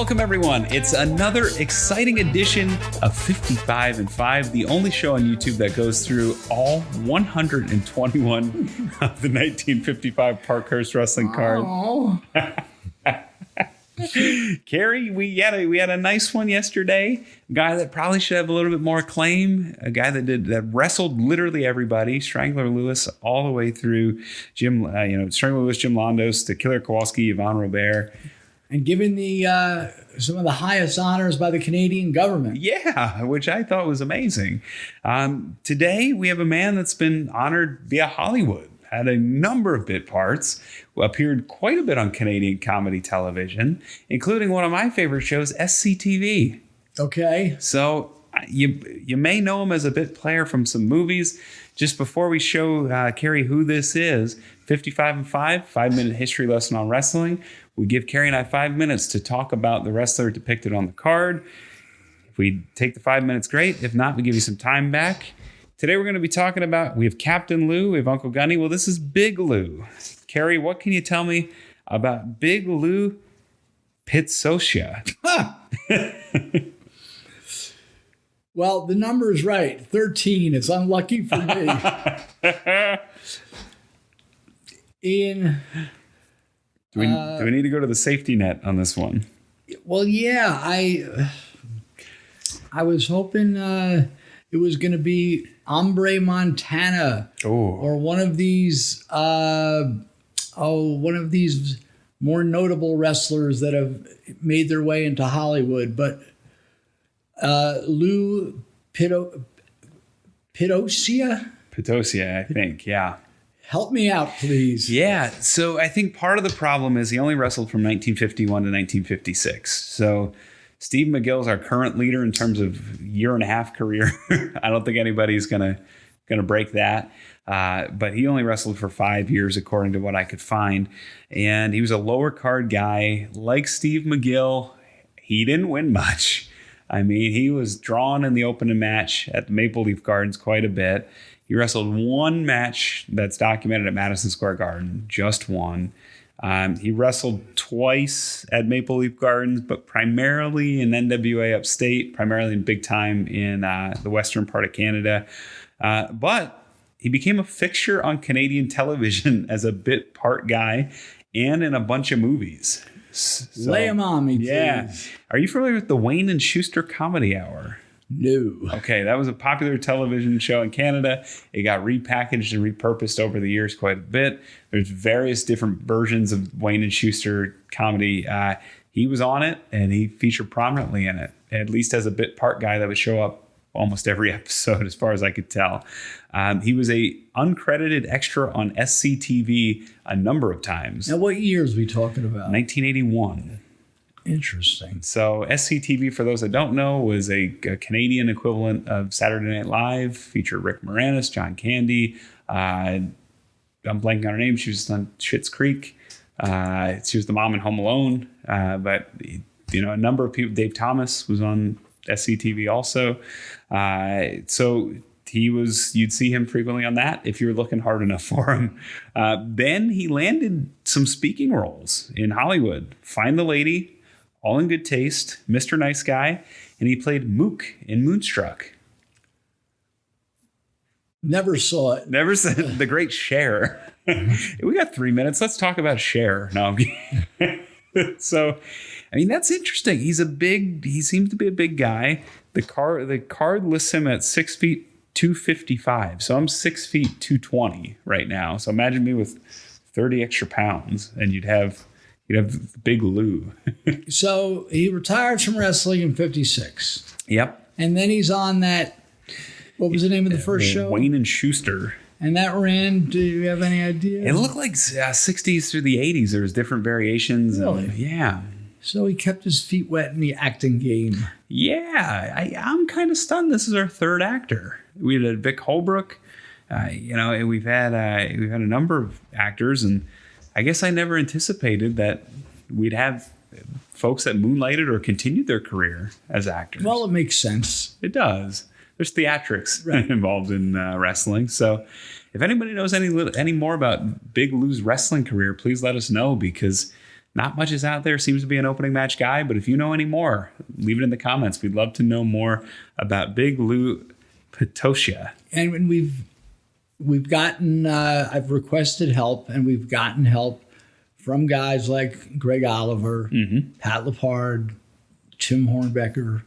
welcome everyone. It's another exciting edition of 55 and 5, the only show on YouTube that goes through all 121 of the 1955 Parkhurst Wrestling cards. Cary, we had a nice one yesterday. A guy that probably should have a little bit more acclaim. A guy that wrestled literally everybody, Strangler Lewis, all the way through Strangler Lewis, Jim Londos to Killer Kowalski, Yvonne Robert. And given some of the highest honors by the Canadian government. Yeah, which I thought was amazing. Today, we have a man that's been honored via Hollywood, had a number of bit parts, appeared quite a bit on Canadian comedy television, including one of my favorite shows, SCTV. Okay. So you may know him as a bit player from some movies. Just before we show Cary who this is, 55 and 5, 5-minute history lesson on wrestling. We give Cary and I 5 minutes to talk about the wrestler depicted on the card. If we take the 5 minutes, great. If not, we give you some time back. Today we're going to be talking about, we have Captain Lou, we have Uncle Gunny. Well, this is Big Lou. Cary, what can you tell me about Big Lou Pitoscia? Well, the number is right. 13. It's unlucky for me. Do we need to go to the safety net on this one? Well, yeah. I was hoping it was going to be Hombre Montana or one of these more notable wrestlers that have made their way into Hollywood, but Lou Pitoscia? Pitoscia, I think, yeah. Help me out, please. Yeah, so I think part of the problem is he only wrestled from 1951 to 1956. So Steve McGill's our current leader in terms of year-and-a-half career. I don't think anybody's gonna break that. But he only wrestled for 5 years, according to what I could find. And he was a lower card guy. Like Steve McGill, he didn't win much. I mean, he was drawn in the opening match at the Maple Leaf Gardens quite a bit. He wrestled one match that's documented at Madison Square Garden, just one. He wrestled twice at Maple Leaf Gardens, but primarily in NWA Upstate, primarily in big time in the western part of Canada. But he became a fixture on Canadian television as a bit part guy and in a bunch of movies. So, lay him on me, please. Yeah. Are you familiar with the Wayne and Schuster Comedy Hour? No. Okay, that was a popular television show in Canada. It got repackaged and repurposed over the years quite a bit. There's various different versions of Wayne and Schuster comedy. He was on it, and he featured prominently in it, at least as a bit part guy that would show up almost every episode, as far as I could tell. He was a uncredited extra on SCTV a number of times. Now, what years are we talking about? 1981. Interesting. So SCTV, for those that don't know, was a Canadian equivalent of Saturday Night Live. Featured Rick Moranis, John Candy. I'm blanking on her name. She was on Schitt's Creek. She was the mom in Home Alone. But a number of people. Dave Thomas was on SCTV also. So you'd see him frequently on that if you were looking hard enough for him. Then he landed some speaking roles in Hollywood. Find the Lady, All in Good Taste, Mr. Nice Guy, and he played Mook in Moonstruck. Never saw it. Never saw The Great Cher. We got 3 minutes. Let's talk about Cher. No. So, I mean, that's interesting. He seems to be a big guy. The card lists him at 6 feet 255. So I'm 6 feet 220 right now. So imagine me with 30 extra pounds, and you'd have Big Lou. So he retired from wrestling in 56. Yep. And then he's on that, what was the name of the first show? Wayne and Schuster. And that ran, do you have any idea? It looked like 60s through the 80s. There was different variations. Really? Yeah. So he kept his feet wet in the acting game. Yeah. I'm kind of stunned. This is our third actor. We had Vic Holbrook. We've had a number of actors, and I guess I never anticipated that we'd have folks that moonlighted or continued their career as actors. Well, it makes sense. It does. There's theatrics involved in wrestling. So if anybody knows any more about Big Lou's wrestling career, please let us know, because not much is out there. Seems to be an opening match guy, but if you know any more, leave it in the comments. We'd love to know more about Big Lou Pitoscia. And we've gotten, I've requested help, and we've gotten help from guys like Greg Oliver, Pat Lepard, Tim Hornbecker.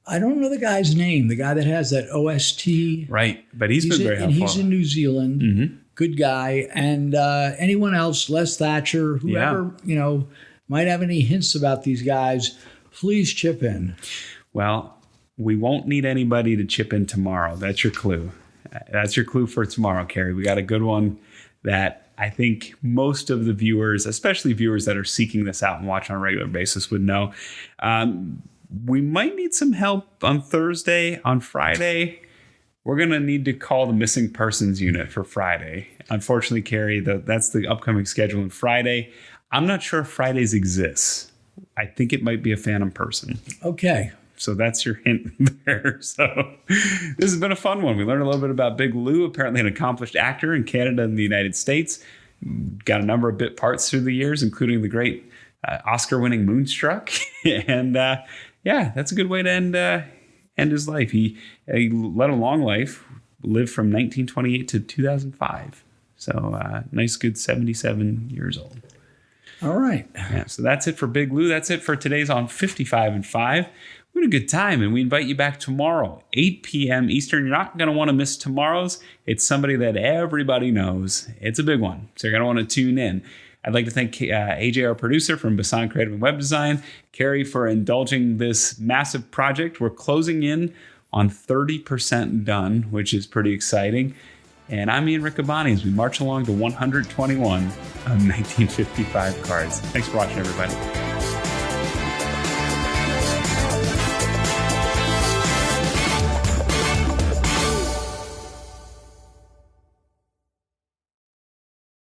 I don't know the guy's name, the guy that has that OST. Right, but he's been very helpful. He's in New Zealand. Good guy. And anyone else, Les Thatcher, whoever, might have any hints about these guys, please chip in. Well, we won't need anybody to chip in tomorrow. That's your clue. That's your clue for tomorrow, Cary. We got a good one that I think most of the viewers, especially viewers that are seeking this out and watch on a regular basis, would know. We might need some help on Thursday. On Friday, we're going to need to call the missing persons unit for Friday. Unfortunately, Cary, that's the upcoming schedule on Friday. I'm not sure if Fridays exists. I think it might be a phantom person. Okay. So that's your hint there. So this has been a fun one. We learned a little bit about Big Lou, apparently an accomplished actor in Canada and the United States. Got a number of bit parts through the years, including the great Oscar-winning Moonstruck. And that's a good way to end his life. He led a long life, lived from 1928 to 2005. So nice, good 77 years old. All right. Yeah, so that's it for Big Lou. That's it for today's on 55 and 5. We had a good time, and we invite you back tomorrow, 8 p.m. Eastern. You're not going to want to miss tomorrow's. It's somebody that everybody knows. It's a big one, so you're going to want to tune in. I'd like to thank AJ, our producer from Bisson Creative and Web Design, Cary for indulging this massive project. We're closing in on 30% done, which is pretty exciting. And I'm Ian Riccaboni as we march along to 121 of 1955 cards. Thanks for watching, everybody.